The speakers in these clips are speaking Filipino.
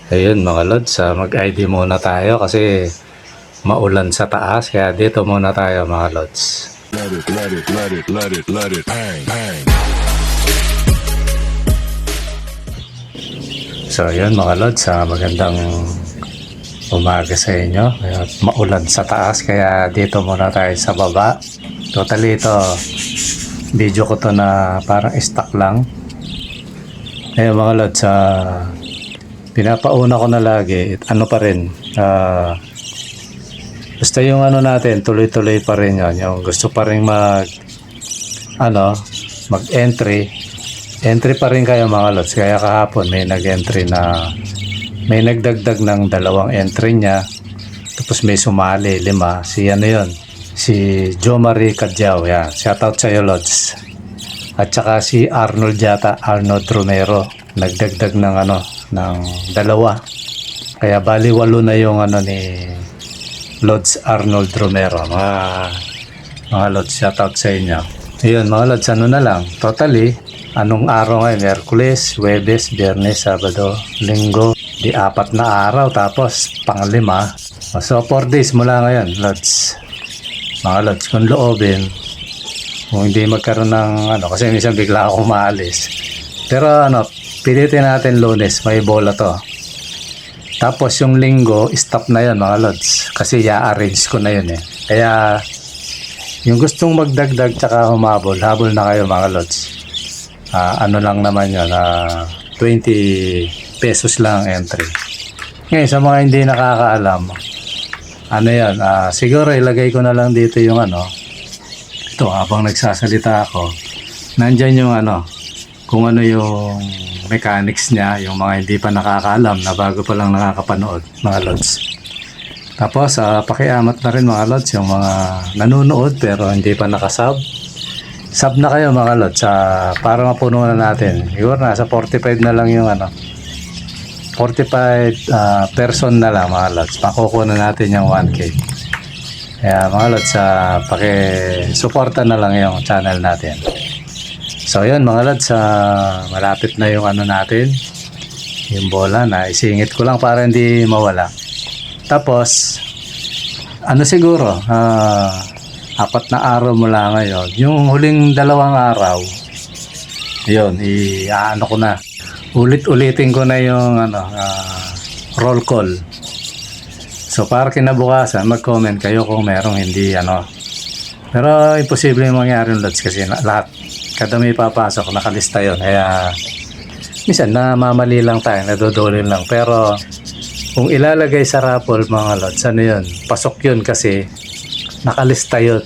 Ayun mga lods, mag-ID muna tayo kasi maulan sa taas. Kaya dito muna tayo mga lods. Let it, let it, let it, let it, let it bang, bang. So ayun mga lods, magandang umaga sa inyo. At maulan sa taas kaya dito muna tayo sa baba. Totally ito, video ko to na parang stock lang. Ayun mga lods, pinapauna ko na lagi, ano pa rin, basta yung ano natin, tuloy-tuloy pa rin yun. Yung gusto pa rin mag-entry pa rin kayo mga lods. Kaya kahapon may nag-entry na, may nagdagdag ng 2 entry niya. Tapos may sumali, 5. Si ano yun, si Jo Marie Cadjao. Yan, shoutout sa'yo lods. At saka si Arnold Romero. Nagdagdag ng ng 2. Kaya bali 8 na yung ni Lods Arnold Romero. Mga Lods, shoutout sa inyo. Ayun mga Lods, na lang. Totally, anong araw ngayon? Miyerkules, Huwebes, Biyernes, Sabado, Linggo. Di 4 na araw, tapos pang-5. So 4 days mula ngayon, Lods. Mga Lods, kung loobin, kung hindi magkaroon ng kasi minsan bigla ako maalis. Pero pilitin natin Lunes, may bola to. Tapos yung Linggo, stop na yun mga Lods. Kasi i-arrange ko na yun eh. Kaya yung gustong magdagdag tsaka habol na kayo mga Lods. Lang naman yun, 20 pesos lang entry. Ngayon sa mga hindi nakakaalam, yan, siguro ilagay ko na lang dito yung ito habang nagsasalita ako. Nandyan yung kung ano yung mechanics niya, yung mga hindi pa nakakaalam na bago pa lang nakakapanood mga Lods. Tapos pakiamat na rin mga Lods yung mga nanonood pero hindi pa nakasub. Sub na kayo mga Lods para mapuno na natin. Siguro nasa 45 na lang yung 45 person na lang mga Lods. Makukuha na natin yung 1K. Kaya mga Lods, paki-suporta na lang yung channel natin. So yun mga Lods, malapit na yung natin, yung bola na isingit ko lang para hindi mawala. Tapos siguro 4 na araw mula ngayon, yung huling 2 araw yun, ko na, ulitin ko na yung roll call. So para kinabukasan mag-comment kayo kung merong hindi pero imposible yung mangyari Lods kasi lahat kada may papasok, nakalista yun. Kaya, minsan, namamali lang tayo, nadudulin lang. Pero, kung ilalagay sa raffle, mga Lods, yun? Pasok yun kasi, nakalista yun.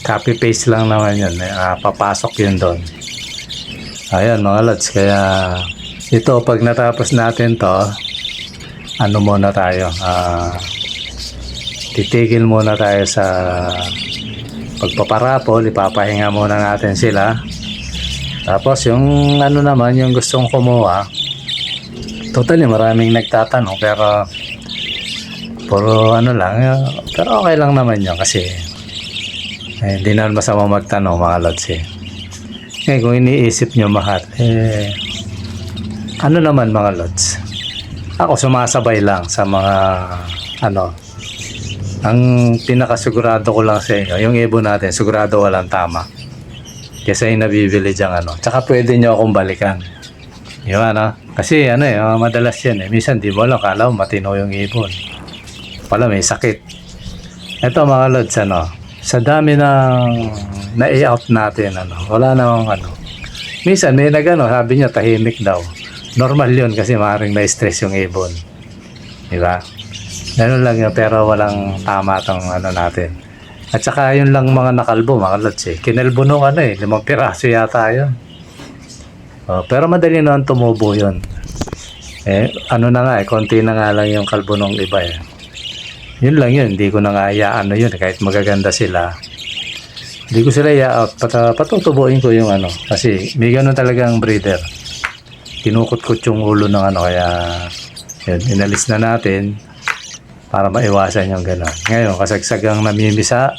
Copy-paste lang naman yun. Papasok yun doon. Ayan, mga Lods. Kaya, ito, pag natapos natin to, muna tayo? Titigil muna tayo sa pagpaparapol, ipapahinga muna natin sila. Tapos yung naman, yung gustong kumuha, totally maraming nagtatanong pero puro lang, pero okay lang naman yun kasi hindi naman masama magtanong mga Lods eh. Kaya kung iniisip nyo mahal naman mga Lods, ako sumasabay lang sa mga ang pinakasigurado ko lang sa inyo, yung ibon natin, sigurado walang tama. Kasi yung nabibili dyan Tsaka pwede nyo akong balikan. Yung kasi madalas yan Minsan di mo alam, kala mo matino yung ibon. Pala may sakit. Ito mga Lods, sa dami ng na-out natin, wala namang Minsan may sabi niya tahimik daw. Normal yun kasi maaaring na-stress yung ibon. Diba? Ganun lang yun, pero walang tama tong natin. At saka yun lang mga nakalbo, mga Lods Kinalbo nung 5 piraso yata yun. Pero madali naman tumubo yun. Na nga konti na nga lang yung kalbo nung iba Yun lang yun, hindi ko na nga yun, kahit magaganda sila. Hindi ko sila i-out, patutubuin ko yung kasi may ganun talagang breeder. Kinukot-kot yung ulo ng kaya yun, inalis na natin. Para maiwasan yung gano'n. Ngayon, kasagsagang namimisa,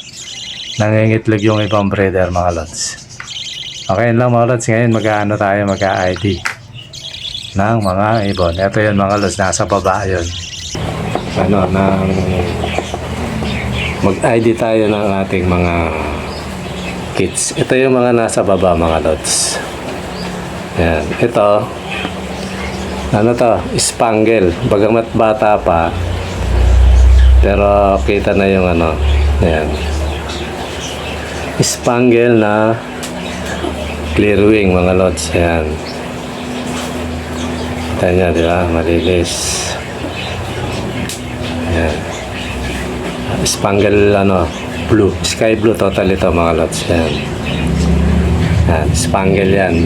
nangingitlog yung ibang breeder mga Lods. Okay lang mga Lods, ngayon mag-ID. ng mga ibon. Ito yun mga lods, nasa baba yun. Ano, mag-ID tayo ng ating mga kits. Ito yung mga nasa baba mga lods. Yan. Ito, ano to, spangle. Bagamat bata pa, pero kita na yung ano, yan. Spangle na clear wing mga lods. Yan. Kita nyo, di ba? Malinis. Yan. Spangle, ano, blue. Sky blue total ito mga lods. Yan. Yan. Spangle yan.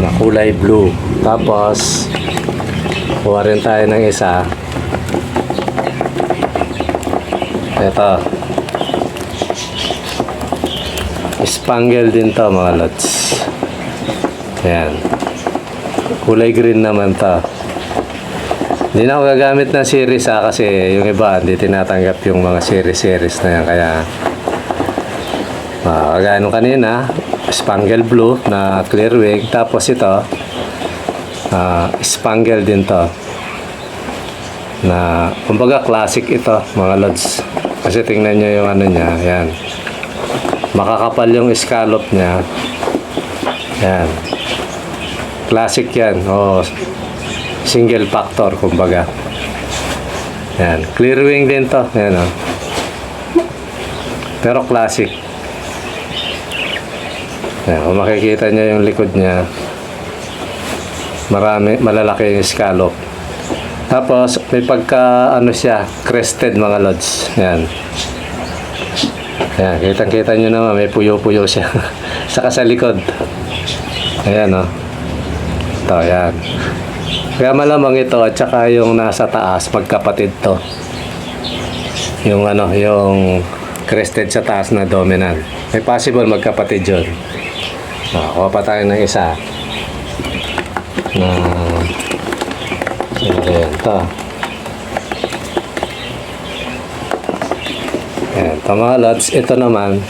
Na kulay blue. Tapos, kuha rin tayo ng isa. Ito. Spangle din to mga lods. Ayan. Kulay green naman to. Hindi na ako gagamit ng series kasi yung iba hindi tinatanggap yung mga series na yan. Kaya kagaya nung kanina, spangle blue na clear wing. Tapos ito, spangle din to. Na, kumbaga classic ito mga lods. Kasi tingnan nyo yung ano niya. Ayan. Makakapal yung scallop niya. Yan. Classic yan. O, single factor, kumbaga. Yan. Clear wing din to. Yan, o. Pero classic. Yan. Kung makikita nyo yung likod niya, malalaki yung scallop. Tapos, may pagka, ano siya, crested mga lods. Yan. Ayan, kitang-kita nyo naman, may puyo-puyo siya. Saka sa likod. Ayan, o. Ito, ayan. Kaya malamang ito, at saka yung nasa taas, magkapatid to. Yung ano, yung crested sa taas na dominant. May possible magkapatid yun. Kuha pa tayo ng isa. Ayan, ito. Ayan, ito mga lods, ito naman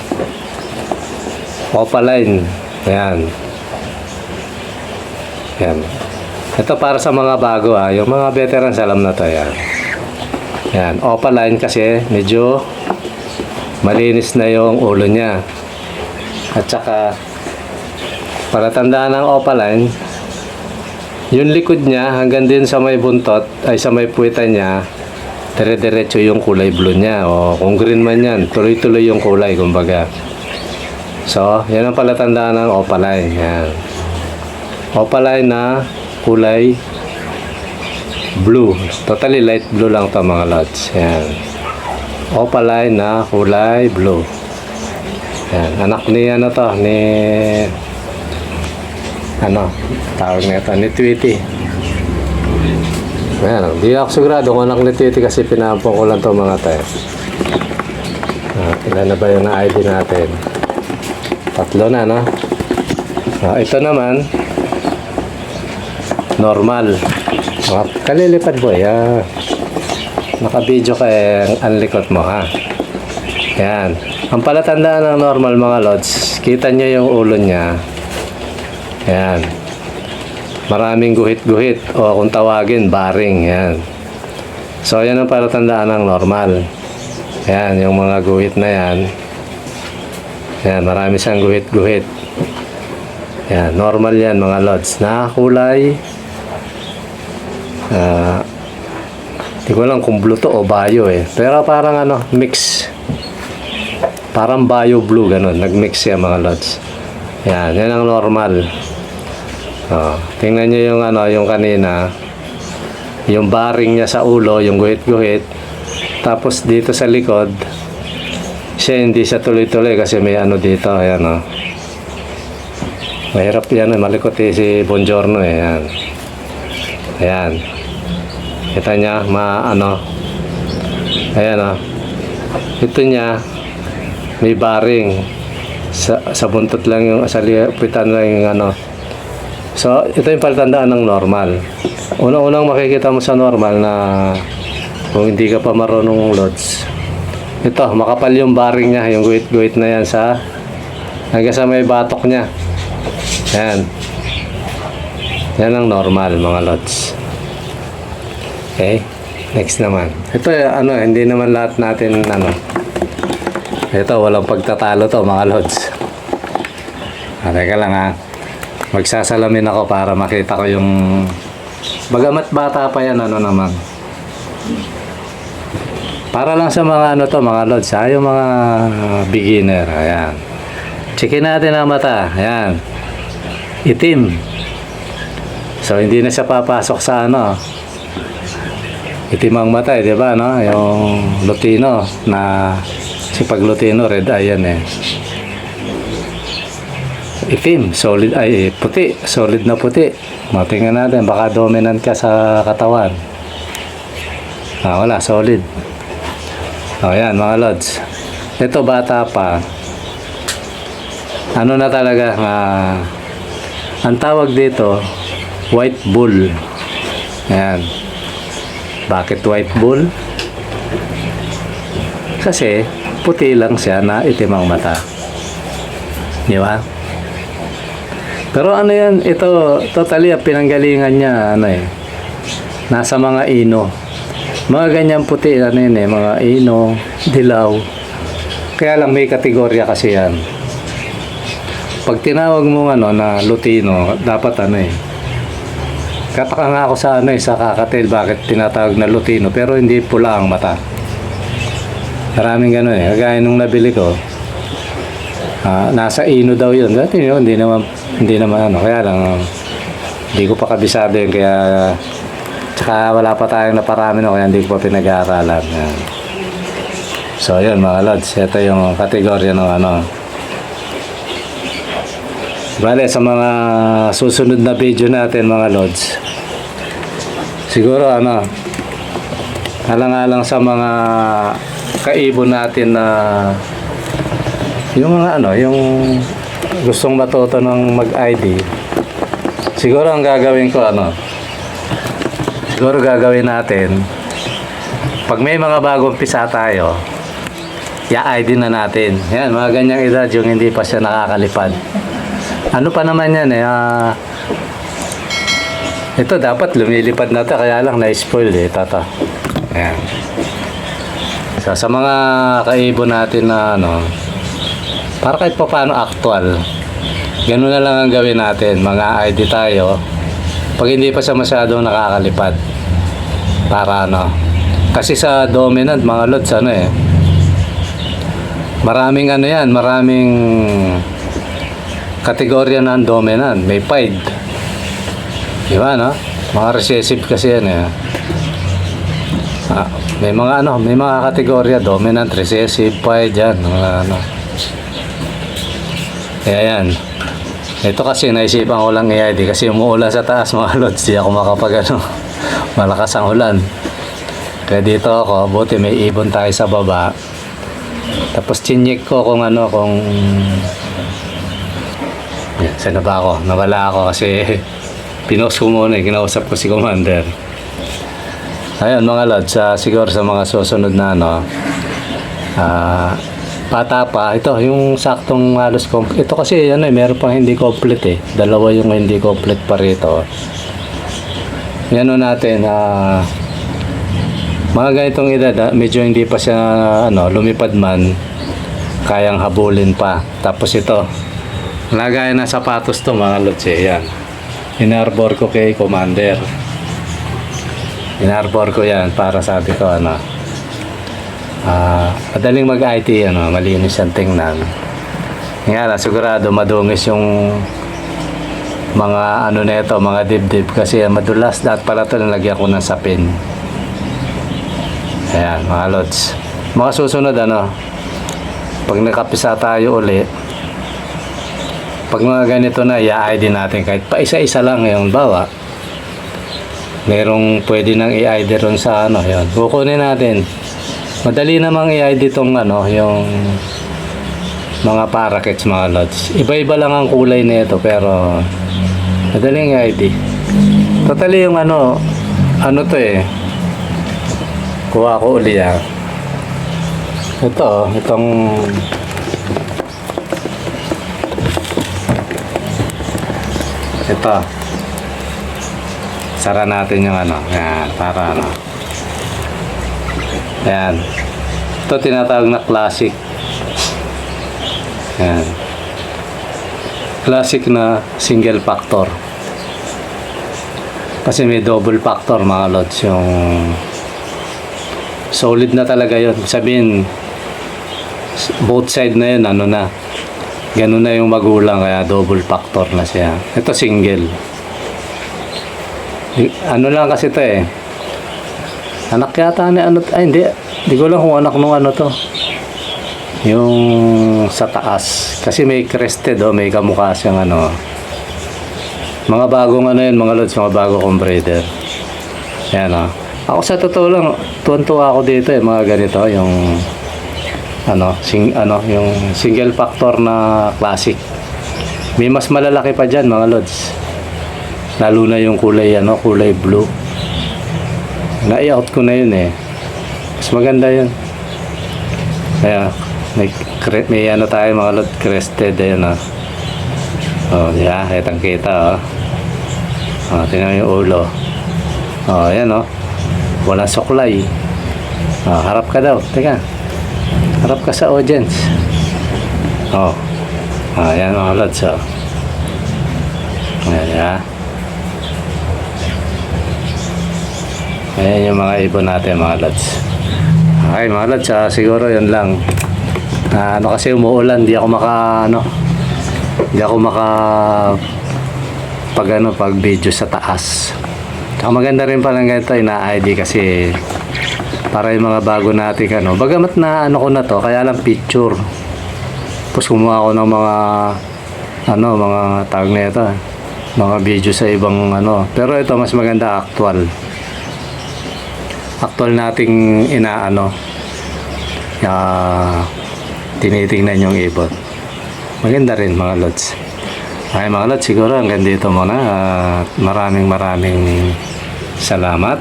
opaline. Ayan. Ayan. Ito para sa mga bago yung mga veterans alam na to. Ayan. Ayan, opaline kasi medyo malinis na yung ulo niya. At saka para tandaan ng opaline, yung likod niya hanggang din sa may buntot ay sa may puwitan niya, dire-diretso yung kulay blue niya. O kung green man yan, tuloy-tuloy yung kulay, kumbaga. So, yan ang palatandaan ng opaline. Yan. Opaline na kulay blue. Totally light blue lang to mga lods. Yan. Opaline na kulay blue. Yan. Anak ni ano to, ni ano, tawag nito, ni Tweety. Ayan, hindi ako sigurado kung anak ni Titi kasi pinampong ko lang ito mga tayo. Ilan na ba yung na-ID natin? 3 na, no? Ito naman, normal. Kalilipad boy, naka-video ka ang likot mo, ha? Ayan. Ang palatandaan ng normal mga lods, kita nyo yung ulo niya. Ayan. Maraming guhit-guhit o kung tawagin, baring. Yan. So, yan ang palatandaan ng normal. Yan, yung mga guhit na yan. Yan, marami siyang guhit-guhit. Yan, normal yan mga lods. Nakakulay. Hindi ko alam kung blue to o bio Pero parang ano, mix. Parang bio blue, ganun. Nag-mix yan mga lods. Yan, yan ang normal. Tingnan nyo yung ano, yung kanina, yung baring niya sa ulo, yung guhit-guhit. Tapos dito sa likod, siya hindi siya tuloy-tuloy kasi may ano dito, ayan mahirap yan, malikot si Bongiorno ayan. Ayan. Kita niya, ayan ito niya, may baring. Sa buntot lang yung, sa lipitan lang yung ano. So, ito yung palatandaan ng normal. Unang-unang makikita mo sa normal na kung hindi ka pa marunong lods. Ito, makapal yung baring niya, yung guhit-guhit na yan hanggang sa may batok niya. Yan. Yan ang normal mga lods. Okay, next naman. Ito ano, hindi naman lahat natin ano. Ito, walang pagtatalo to mga lods. Teka lang ha. Magsasalamin ako para makita ko yung... Bagamat bata pa yan, ano naman. Para lang sa mga ano to, mga lods ha. Yung mga beginner. Ayan. Checkin natin ang mata. Ayan. Itim. So, hindi na siya papasok sa ano. Itim ang mata di ba, no? Yung Lutino na... Si pag Lutino, red eye yan eh. Itim, solid, ay puti, solid na puti. Matingnan natin, baka dominant ka sa katawan. Wala, solid. Yan mga lods. Ito bata pa. Ano na talaga, ang tawag dito, white bull. Ayan. Bakit white bull? Kasi, puti lang siya na itim ang mata. Di ba? Pero ano yan, ito totally pinanggalingan niya ano eh. Nasa mga ino. Mga ganyan puti ano yun eh, mga ino, dilaw. Kaya lang may kategorya kasi yan. Pag tinawag mo ano na Lutino, dapat ano eh. Kataka nga ako sa ano eh, sa kakatil bakit tinatawag na Lutino pero hindi pula ang mata. Maraming gano'n eh. Kagaya nung nabili ko. Nasa ino daw yun. Dati yun, hindi naman ano. Kaya lang, hindi ko pa kabisado yun. Kaya, tsaka wala pa tayong naparami no. Kaya hindi ko pa pinag-aaralan. Yan. So, yun mga lods. Ito yung kategorya ng ano. Bale, sa mga susunod na video natin mga lods. Siguro ano, alang-alang sa mga kaibon natin na yung mga ano, yung gustong matuto ng mag-ID. Siguro ang gagawin ko ano, siguro gagawin natin pag may mga bagong pisa tayo, i-ID na natin. Yan, mga ganyang edad yung hindi pa siya nakakalipad. Ano pa naman yan eh, ito dapat lumilipad na ito, kaya lang na-spoil eh, tata. Ayan. So, sa mga kaibon natin na ano, para kahit pa paano actual, ganun na lang ang gawin natin, mga ID tayo, pag hindi pa siya masyadong nakakalipad. Para ano, kasi sa dominant mga lods ano eh, maraming ano yan, maraming kategorya ng dominant, may pied. Diba no? Mga recessive kasi yan eh. May mga ano, may mga kategorya, dominant, recessive, pied yan, mga ano. Kaya yan. Ito kasi naisipan ko lang i-ID kasi umuulan sa taas mga lods, di ako makapag ano, malakas ang ulan. Kaya dito ako, buti may ibon tayo sa baba. Tapos chinyik ko kung ano, kung yan, saan na ba ako? Nawala ako kasi pinost ko muna, kinausap ko si Commander. Ayun mga lods, siguro sa mga susunod na ano, bata pa, ito yung saktong halos complete. Ito kasi ano eh, meron pang hindi complete eh. Dalawa yung hindi complete pa rito. Yan natin, mga ganitong edad, medyo hindi pa siya ano, lumipad man, kayang habulin pa. Tapos ito, lagay na sapatos to mga lods eh, yan. Inarbor ko kay Commander. Inarbor ko yan para sabi ko ano, madaling mag-IT ano, malinis ang tingnan. Nga lang, sigurado madungis yung mga ano nito, mga dibdib kasi madulas. Lahat pala ito nalagyan ko ng sapin. Ayan mga lods. Mga susunod ano, pag nakapisa tayo uli, pag mga ganito na, i-ID natin kahit pa isa-isa lang yung bawa. Merong pwede nang i-ID ron sa ano, yun. Kukunin natin. Madali namang i-ID itong ano, yung mga parakeets mga lods. Iba-iba lang ang kulay nito pero madaling i-ID. Totally yung ano to eh. Kuha ko uli ah. Itong ito. Sara natin yung ano. Yan, para ano. Yan. Ito tinatawag na classic. Yan. Classic na single factor. Kasi may double factor mga lods. Yung solid na talaga yun. Sabihin, both side na yun, ano na. Ganun na yung magulang, kaya double factor na siya. Ito single. Ano lang kasi ito eh. Anak yata ni ano, ay hindi. Hindi ko lang kung anak nung ano to. Yung sa taas. Kasi may crested oh, may kamukha siyang ano. Mga bagong ano yun, mga lods, mga bago kong breeder. Yan oh. Ako sa totoo lang, tuwan-tuwa ako dito eh, mga ganito, yung ano, yung single factor na classic. May mas malalaki pa diyan, mga lods. Lalo na yung kulay ano, kulay blue. Na-out ko na yun eh. Mas maganda yun. Kaya may ano tayo mga lods, crested ayun oh. Oh, yeah, kitang-kita oh. Oh, tingnan mo yung ulo. Oh, ayan oh. Walang suklay. Oh, harap ka daw. Teka. Harap ka sa audience. Oh. Oh, ayan mga lods oh. Ayan. Ayan yung mga ibon natin mga lods. Okay mga lods, siguro yun lang. Ano kasi umuulan, di ako pag video sa taas. Ang maganda rin pala ganito, ina-ID kasi para yung mga bago natin ano. Bagamat na ano ko na to, kaya lang picture. Tapos kumuha ako ng mga mga tag na ito, mga video sa ibang ano. Pero ito mas maganda actual. Actual nating tinitingnan yung ibon. Maganda rin mga lods. Okay mga lods, siguro hanggang dito muna. Maraming salamat.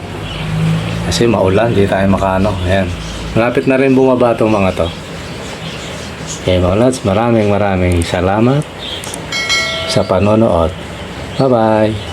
Kasi maulan, di tayo makaano. Ayan. Malapit na rin bumaba itong mga to. Okay mga lods, maraming salamat sa panonood. Bye bye.